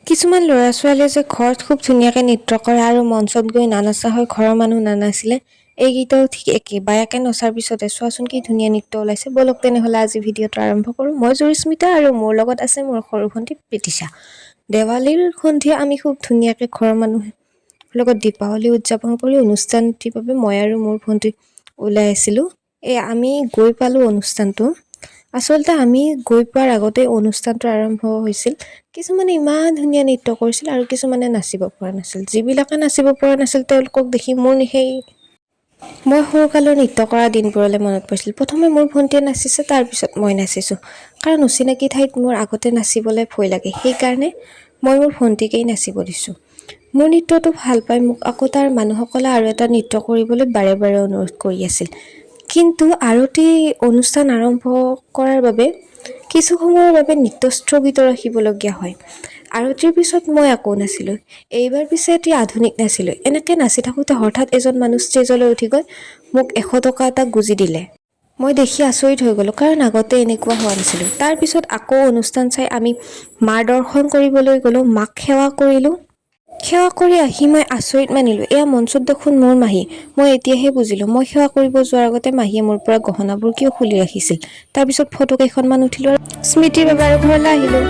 কিছুমান ল'ৰা ছোৱালীয়ে যে ঘৰত খুব ধুনীয়াকে নৃত্য কৰে আৰু মঞ্চত গৈ নানাচা হয় ঘৰৰ মানুহ নানাচিলে এইকেইটাও ঠিক একেই বায়াকে নচাৰ পিছতে চোৱাচোন কি ধুনীয়া নৃত্য ওলাইছে বলক তেনেহ'লে আজি ভিডিঅ'টো আৰম্ভ কৰোঁ মই জুৰিস্মিতা আৰু মোৰ লগত আছে মোৰ সৰু ভণ্টি প্ৰীতিশা দেৱালীৰ সন্ধিয়া আমি খুব ধুনীয়াকে ঘৰৰ মানুহে লগত দীপাৱলী উদযাপন কৰি অনুষ্ঠানটিৰ বাবে মই আৰু মোৰ ভণ্টি ওলাই আছিলোঁ আমি গৈ পালোঁ অনুষ্ঠানটো আচলতে আমি গৈ পোৱাৰ আগতে অনুষ্ঠানটো আৰম্ভ হৈছিল কিছুমানে ইমান ধুনীয়া নৃত্য কৰিছিল আৰু কিছুমানে নাচিব পৰা নাছিল যিবিলাকে নাচিব পৰা নাছিল তেওঁলোকক দেখি মোৰ সেই মই সৰুকালৰ নৃত্য কৰা দিনবোৰলৈ মনত পৰিছিল প্ৰথমে মোৰ ভণ্টিয়ে নাচিছে তাৰপিছত মই নাচিছোঁ কাৰণ অচিনাকি ঠাইত মোৰ আগতে নাচিবলৈ ভয় লাগে সেইকাৰণে মই মোৰ ভণ্টিকেই নাচিব দিছোঁ মোৰ নৃত্যটো ভাল পাই মোক আকৌ তাৰ মানুহসকলে আৰু এটা নৃত্য কৰিবলৈ বাৰে বাৰে অনুৰোধ কৰি আছিল কিন্তু আৰতি অনুষ্ঠান আৰম্ভ কৰাৰ বাবে কিছু সময়ৰ বাবে নৃত্য স্থগিত ৰাখিবলগীয়া হয় আৰতিৰ পিছত মই আকৌ নাছিলোঁ এইবাৰ পিছে এটি আধুনিক নাছিলোঁ এনেকৈ নাচি থাকোঁতে হঠাৎ এজন মানুহ ষ্টেজলৈ উঠি গৈ মোক 100 টকা এটা গুজি দিলে মই দেখি আচৰিত হৈ গ'লোঁ কাৰণ আগতে এনেকুৱা হোৱা নাছিলোঁ তাৰপিছত আকৌ অনুষ্ঠান চাই আমি মাৰ দৰ্শন কৰিবলৈ গ'লোঁ মাক সেৱা কৰিলোঁ সেৱা কৰি আহি মই আচৰিত মানিলোঁ এয়া মঞ্চত দেখোন মোৰ মাহী মই এতিয়াহে বুজিলোঁ মই সেৱা কৰিব যোৱাৰ আগতে মাহীয়ে মোৰ পৰা গহনাবোৰ কিয় খুলি ৰাখিছিল তাৰপিছত ফটো কেইখনমান উঠিলোঁ আৰু স্মৃতিৰ বাবে আৰু ঘৰলৈ আহিলোঁ